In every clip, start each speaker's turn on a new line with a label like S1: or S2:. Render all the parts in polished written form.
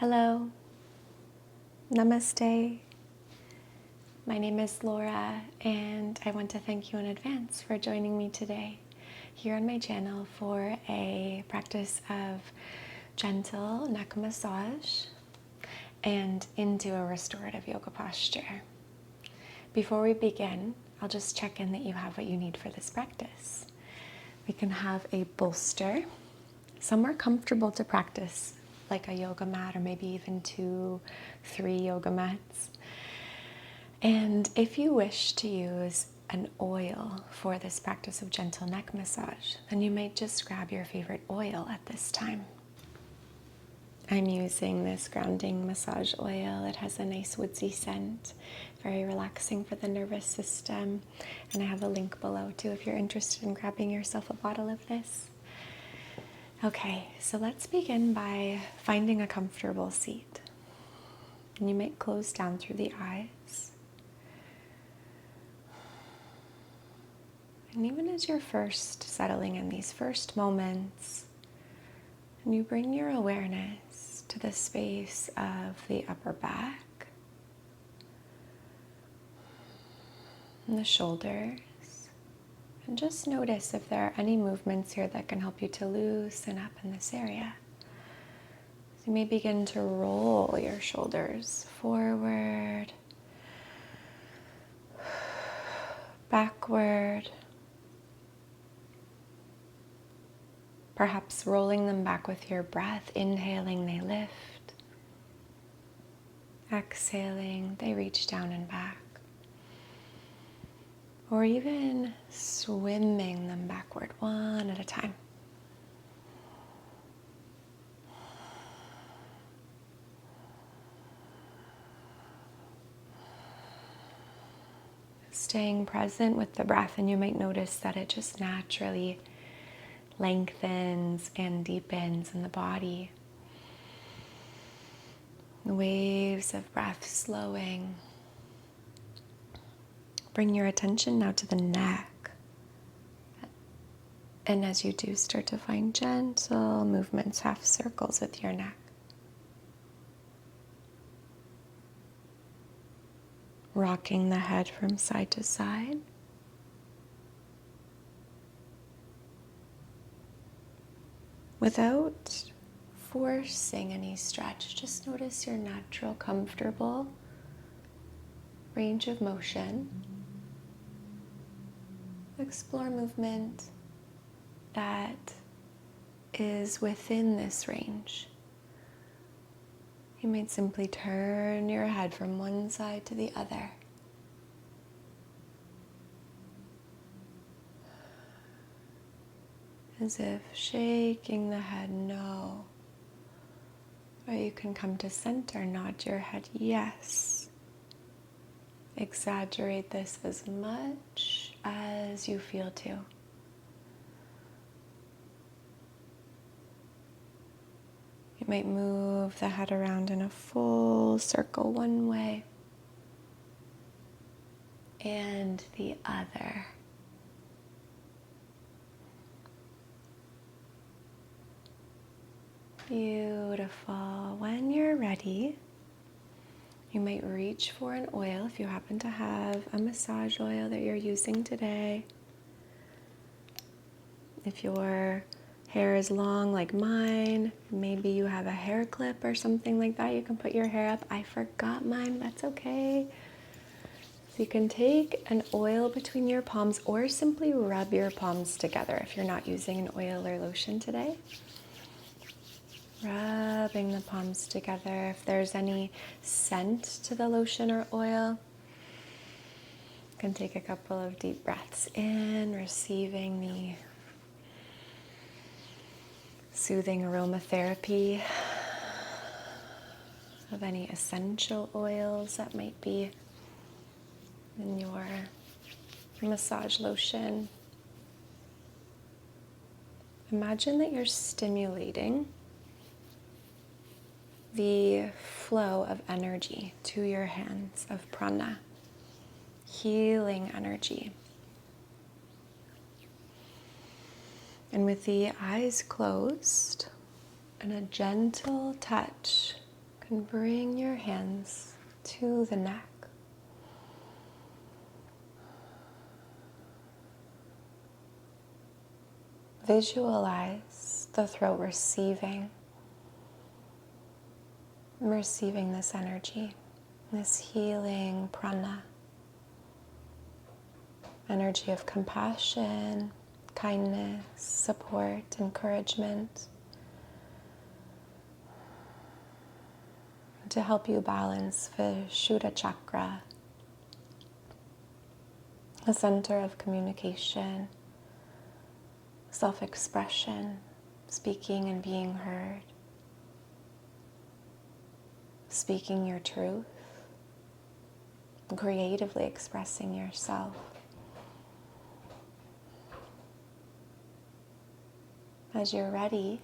S1: Hello, namaste. My name is Laura, and I want to thank you in advance for joining me today here on my channel for a practice of gentle neck massage and into a restorative yoga posture. Before we begin, I'll just check in that you have what you need for this practice. We can have a bolster, somewhere comfortable to practice, like a yoga mat or maybe even 2-3 yoga mats. And if you wish to use an oil for this practice of gentle neck massage, then you might just grab your favorite oil at this time. I'm using this grounding massage oil. It has a nice woodsy scent, very relaxing for the nervous system. And I have a link below too if you're interested in grabbing yourself a bottle of this. Okay, so let's begin by finding a comfortable seat. And you might close down through the eyes. And even as you're first settling in these first moments, and you bring your awareness to the space of the upper back and the shoulders. And just notice if there are any movements here that can help you to loosen up in this area. So you may begin to roll your shoulders forward, backward, perhaps rolling them back with your breath. Inhaling, they lift. Exhaling, they reach down and back. Or even swimming them backward one at a time. Staying present with the breath, and you might notice that it just naturally lengthens and deepens in the body. The waves of breath slowing. Bring your attention now to the neck. And as you do, start to find gentle movements, half circles with your neck. Rocking the head from side to side. Without forcing any stretch, just notice your natural, comfortable range of motion. Explore movement that is within this range. You might simply turn your head from one side to the other. As if shaking the head no. Or you can come to center, nod your head yes. Exaggerate this as much as you feel to. You might move the head around in a full circle one way and the other. Beautiful. When you're ready, you might reach for an oil if you happen to have a massage oil that you're using today. If your hair is long like mine, maybe you have a hair clip or something like that, you can put your hair up. I forgot mine, that's okay. So you can take an oil between your palms or simply rub your palms together if you're not using an oil or lotion today. Rubbing the palms together. If there's any scent to the lotion or oil, you can take a couple of deep breaths in, receiving the soothing aromatherapy of any essential oils that might be in your massage lotion. Imagine that you're stimulating the flow of energy to your hands, of prana, healing energy. And with the eyes closed and a gentle touch And bring your hands to the neck. Visualize the throat receiving this energy, this healing prana, energy of compassion, kindness, support, encouragement, to help you balance Vishuddha Chakra, a center of communication, self-expression, speaking and being heard, speaking your truth, creatively expressing yourself. As you're ready,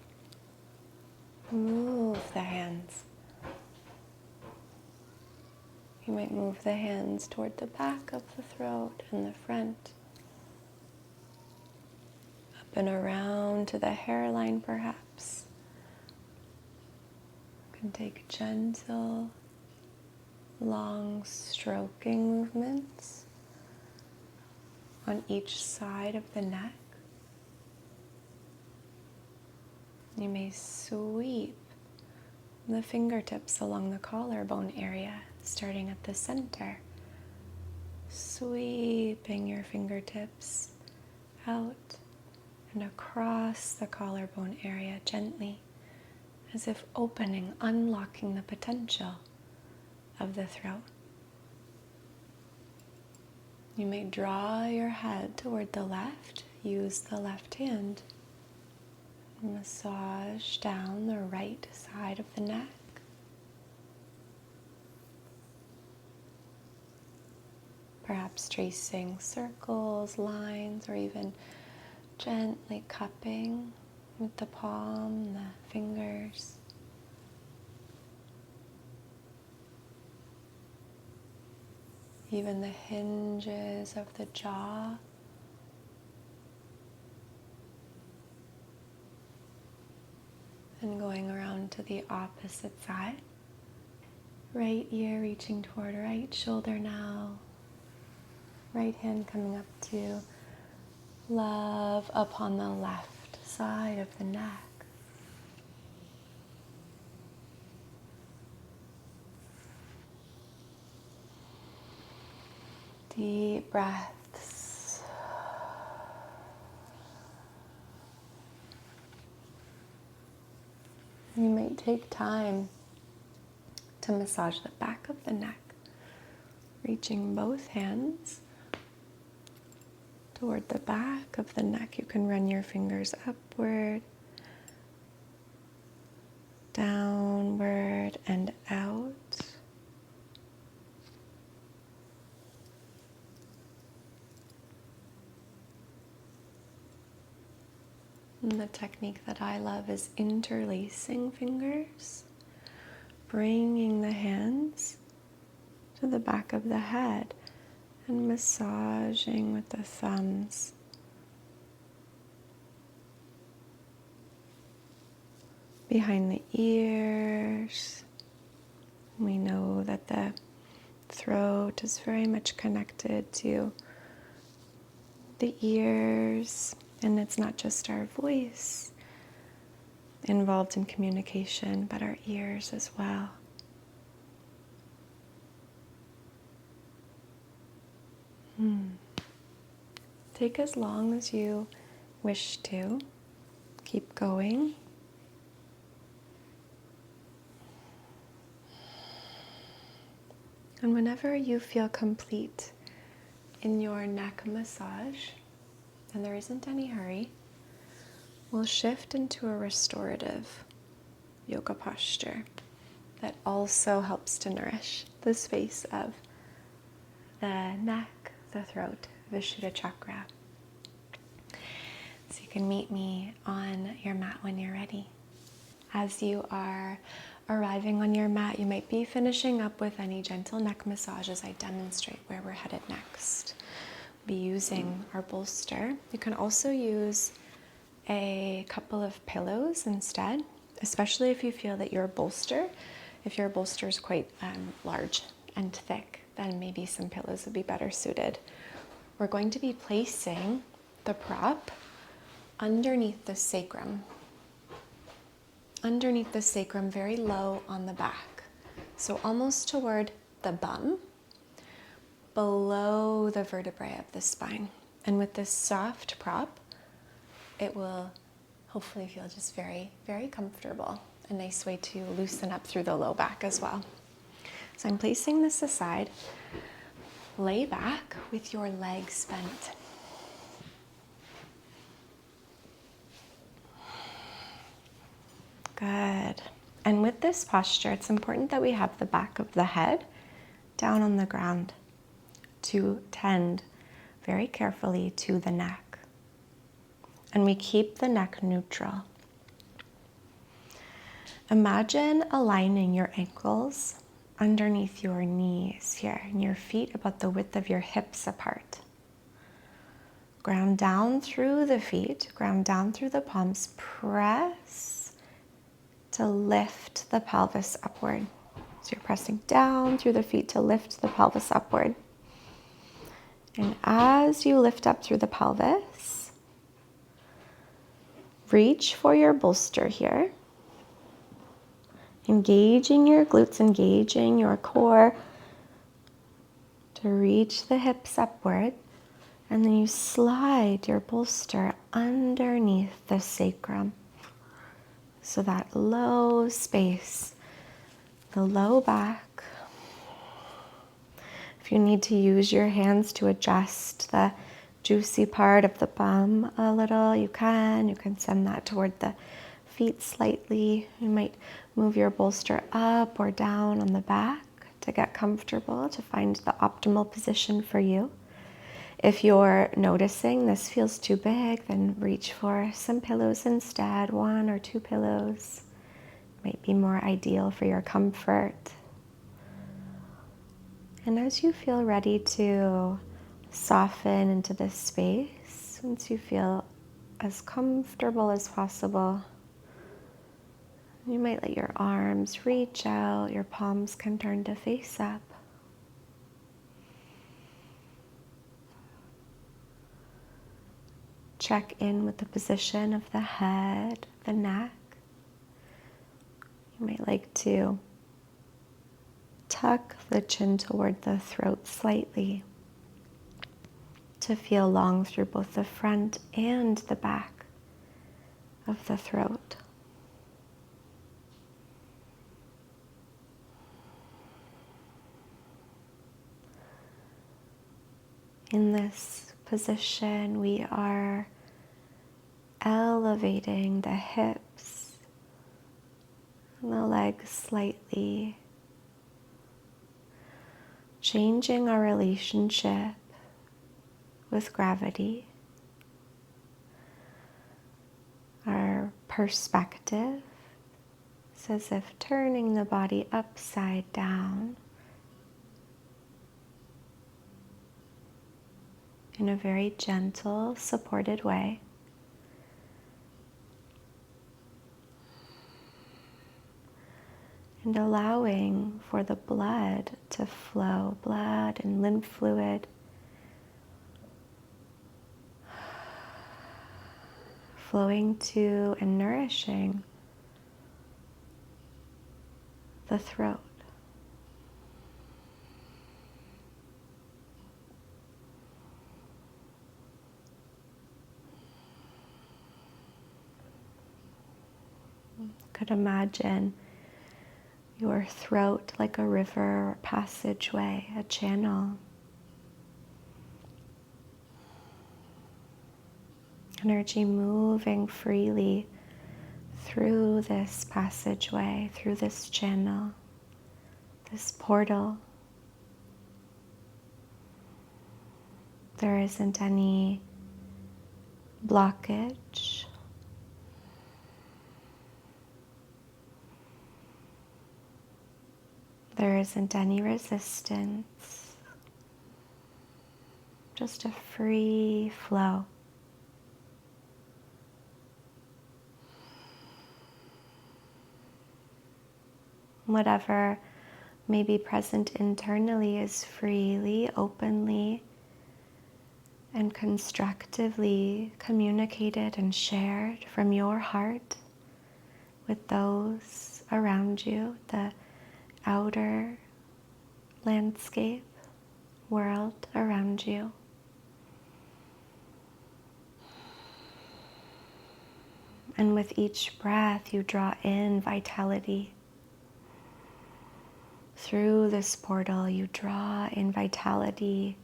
S1: move the hands. You might move the hands toward the back of the throat and the front, up and around to the hairline perhaps. You can take gentle, long stroking movements on each side of the neck. You may sweep the fingertips along the collarbone area, starting at the center, sweeping your fingertips out and across the collarbone area gently, as if opening, unlocking the potential of the throat. You may draw your head toward the left, use the left hand, massage down the right side of the neck. Perhaps tracing circles, lines, or even gently cupping with the palm, the fingers. Even the hinges of the jaw. And going around to the opposite side. Right ear reaching toward right shoulder now. Right hand coming up to love upon the left side of the neck. Deep breaths. You might take time to massage the back of the neck, reaching both hands toward the back of the neck. You can run your fingers upward, downward, and out. And the technique that I love is interlacing fingers, bringing the hands to the back of the head and massaging with the thumbs. Behind the ears. We know that the throat is very much connected to the ears, and it's not just our voice involved in communication, but our ears as well. Take as long as you wish to. Keep going. And whenever you feel complete in your neck massage, and there isn't any hurry, we'll shift into a restorative yoga posture that also helps to nourish the space of the neck, the throat, Vishuddha Chakra. So you can meet me on your mat when you're ready. As you are arriving on your mat, you might be finishing up with any gentle neck massage as I demonstrate where we're headed next. Be using our bolster. You can also use a couple of pillows instead, especially if you feel that your bolster If your bolster is quite large and thick, then maybe some pillows would be better suited. We're going to be placing the prop underneath the sacrum. Underneath the sacrum, very low on the back. So almost toward the bum, below the vertebrae of the spine. And with this soft prop, it will hopefully feel just very, very comfortable. A nice way to loosen up through the low back as well. So I'm placing this aside. Lay back with your legs bent. Good. And with this posture, it's important that we have the back of the head down on the ground to tend very carefully to the neck. And we keep the neck neutral. Imagine aligning your ankles underneath your knees here, and your feet about the width of your hips apart. Ground down through the feet, ground down through the palms, press to lift the pelvis upward. So you're pressing down through the feet to lift the pelvis upward. And as you lift up through the pelvis, reach for your bolster here. Engaging your glutes, engaging your core to reach the hips upward. And then you slide your bolster underneath the sacrum. So that low space, the low back. If you need to use your hands to adjust the juicy part of the bum a little, you can. You can send that toward the feet slightly. You might move your bolster up or down on the back to get comfortable, to find the optimal position for you. If you're noticing this feels too big, then reach for some pillows instead. 1 or 2 pillows might be more ideal for your comfort. And as you feel ready to soften into this space, once you feel as comfortable as possible, you might let your arms reach out, your palms can turn to face up. Check in with the position of the head, the neck. You might like to tuck the chin toward the throat slightly to feel long through both the front and the back of the throat. In this position, we are elevating the hips and the legs slightly, changing our relationship with gravity, our perspective. It's as if turning the body upside down in a very gentle, supported way. And allowing for the blood to flow, blood and lymph fluid flowing to and nourishing the throat. Could imagine your throat like a river or passageway, a channel. Energy moving freely through this passageway, through this channel, this portal. There isn't any blockage. There isn't any resistance, just a free flow. whatever may be present internally is freely, openly, and constructively communicated and shared from your heart with those around you, the outer landscape, world around you. And with each breath, you draw in vitality. Through this portal, you draw in vitality,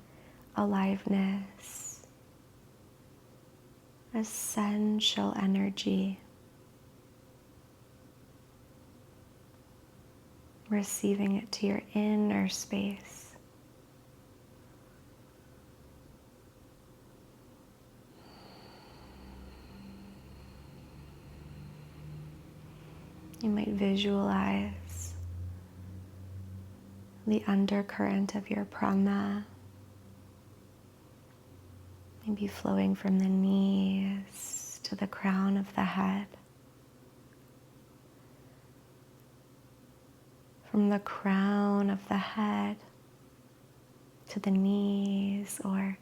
S1: aliveness, essential energy, receiving it to your inner space. You might visualize the undercurrent of your prana, maybe flowing from the knees to the crown of the head, from the crown of the head to the knees, or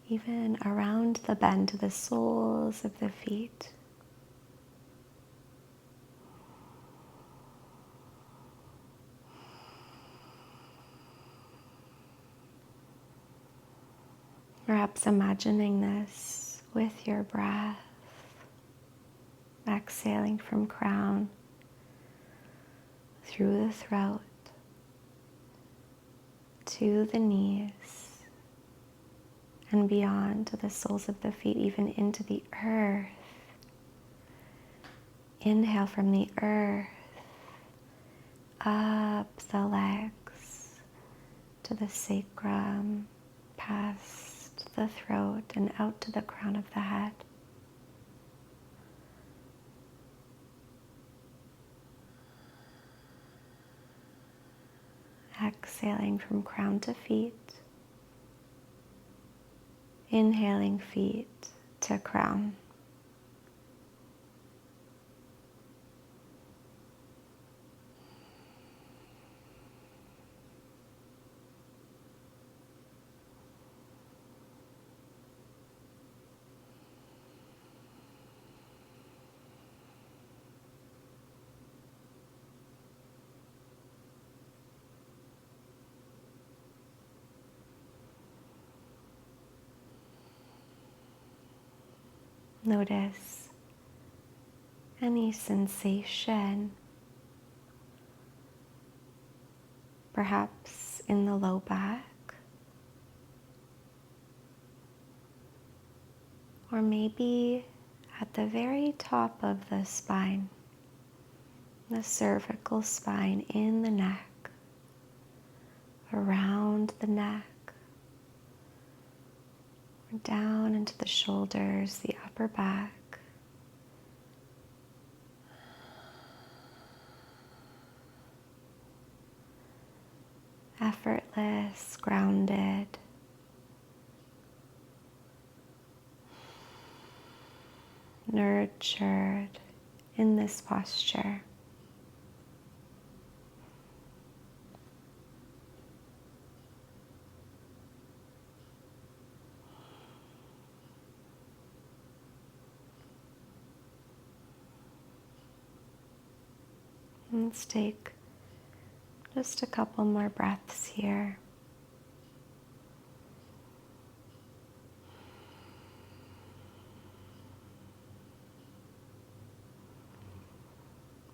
S1: even around the bend to the soles of the feet. Perhaps imagining this with your breath, exhaling from crown through the throat to the knees and beyond to the soles of the feet, even into the earth. Inhale from the earth, up the legs to the sacrum, past the throat and out to the crown of the head. Exhaling from crown to feet. Inhaling feet to crown. Notice any sensation, perhaps in the low back, or maybe at the very top of the spine, the cervical spine, in the neck, around the neck, down into the shoulders, the upper back. Effortless, grounded. Nurtured in this posture. Let's take just a couple more breaths here.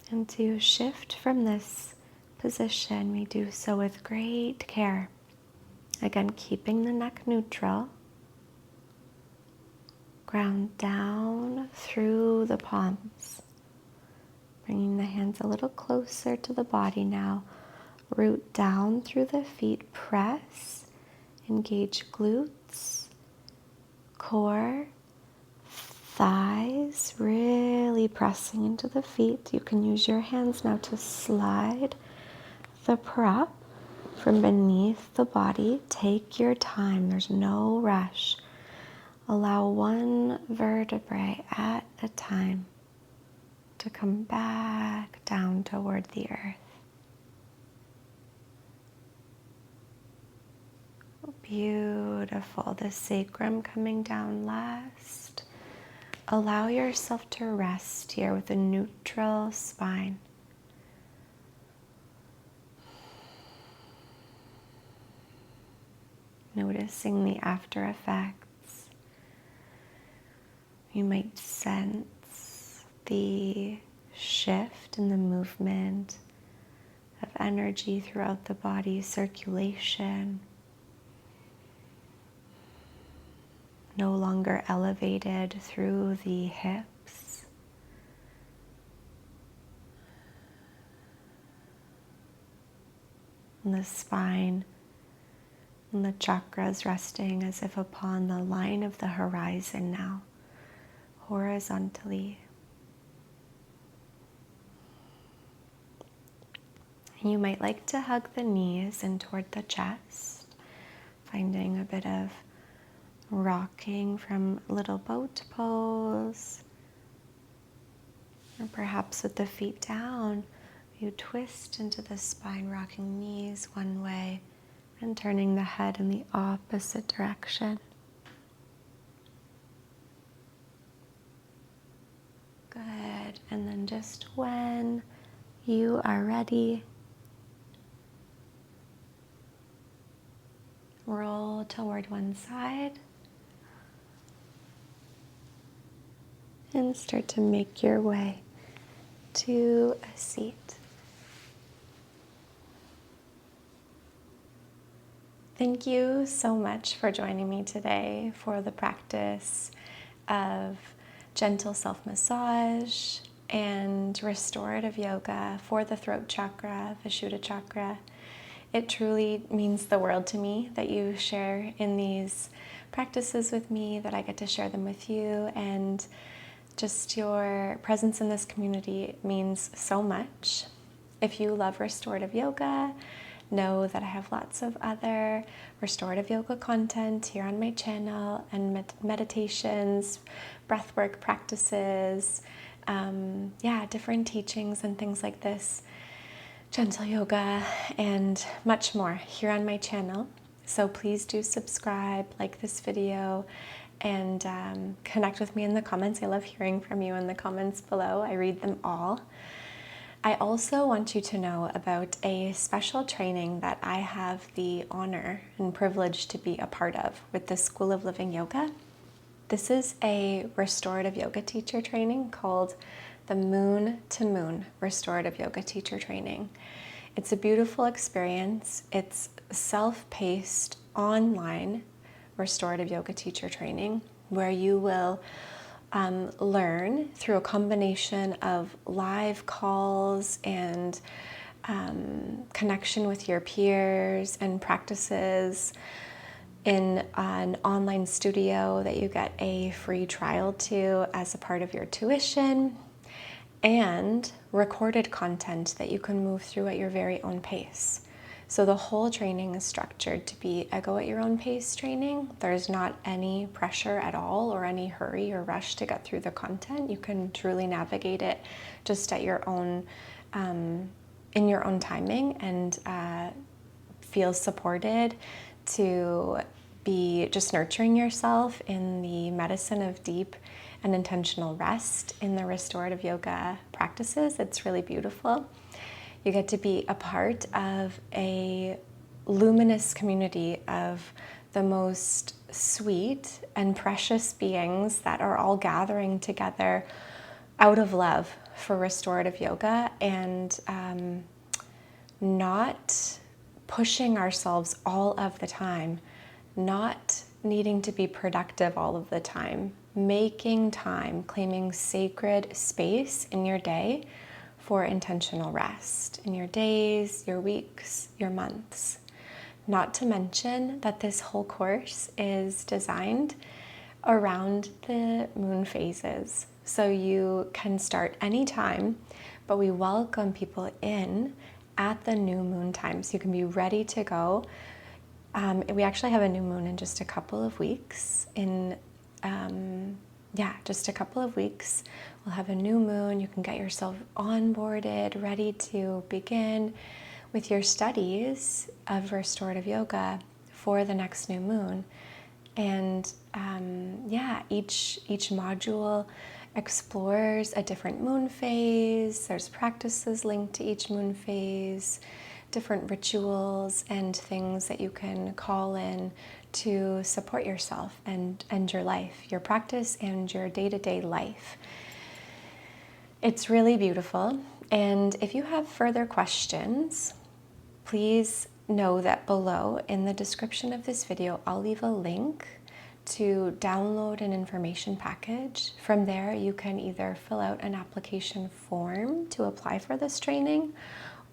S1: And to shift from this position, we do so with great care. Again, keeping the neck neutral. Ground down through the palms. Bringing the hands a little closer to the body now. Root down through the feet, press, engage glutes, core, thighs, really pressing into the feet. You can use your hands now to slide the prop from beneath the body. Take your time, there's no rush. Allow one vertebrae at a time to come back down toward the earth. Beautiful. The sacrum coming down last. Allow yourself to rest here with a neutral spine. Noticing the after effects. You might sense the shift in the movement of energy throughout the body, circulation. No longer elevated through the hips. And the spine and the chakras resting as if upon the line of the horizon now, horizontally. You might like to hug the knees in toward the chest, finding a bit of rocking from little boat pose, or perhaps with the feet down, you twist into the spine, rocking knees one way and turning the head in the opposite direction. Good. And then just when you are ready, roll toward one side and start to make your way to a seat. Thank you so much for joining me today for the practice of gentle self-massage and restorative yoga for the throat chakra, Vishuddha chakra. It truly means the world to me that you share in these practices with me, that I get to share them with you, and just your presence in this community means so much. If you love restorative yoga, know that I have lots of other restorative yoga content here on my channel, and meditations, breathwork practices, different teachings and things like this, gentle yoga, and much more here on my channel. So please do subscribe, like this video, and connect with me in the comments. I love hearing from you in the comments below. I read them all. I also want you to know about a special training that I have the honor and privilege to be a part of with the School of Living Yoga. This is a restorative yoga teacher training called the Moon to Moon Restorative Yoga Teacher Training. It's a beautiful experience. It's self-paced, online restorative yoga teacher training where you will learn through a combination of live calls and connection with your peers and practices in an online studio that you get a free trial to as a part of your tuition, and recorded content that you can move through at your very own pace. So the whole training is structured to be a go at your own pace training. There's not any pressure at all or any hurry or rush to get through the content. You can truly navigate it just at your own, in your own timing, and feel supported to be just nurturing yourself in the medicine of deep and intentional rest in the restorative yoga practices. It's really beautiful. You get to be a part of a luminous community of the most sweet and precious beings that are all gathering together out of love for restorative yoga, and not pushing ourselves all of the time, not needing to be productive all of the time, making time, claiming sacred space in your day for intentional rest in your days, your weeks, your months. Not to mention that this whole course is designed around the moon phases. So you can start anytime, but we welcome people in at the new moon time, so you can be ready to go. We actually have a new moon in just a couple of weeks in just a couple of weeks, we'll have a new moon. You can get yourself onboarded, ready to begin with your studies of restorative yoga for the next new moon. And each module explores a different moon phase. There's practices linked to each moon phase, different rituals and things that you can call in to support yourself and your life, your practice and your day-to-day life. It's really beautiful. And if you have further questions, please know that below in the description of this video, I'll leave a link to download an information package. From there, you can either fill out an application form to apply for this training,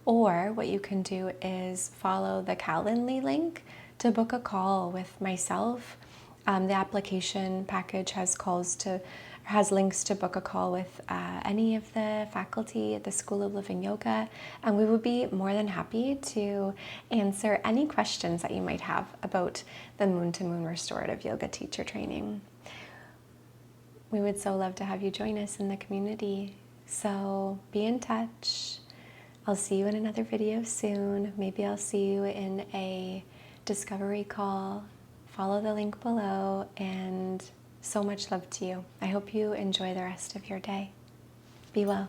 S1: or what you can do is follow the Calendly link to book a call with myself. The application package has links to book a call with any of the faculty at the School of Living Yoga, and we would be more than happy to answer any questions that you might have about the Moon to Moon Restorative Yoga Teacher Training. We would so love to have you join us in the community, so be in touch. I'll see you in another video soon. Maybe I'll see you in a discovery call. Follow the link below, and so much love to you. I hope you enjoy the rest of your day. Be well.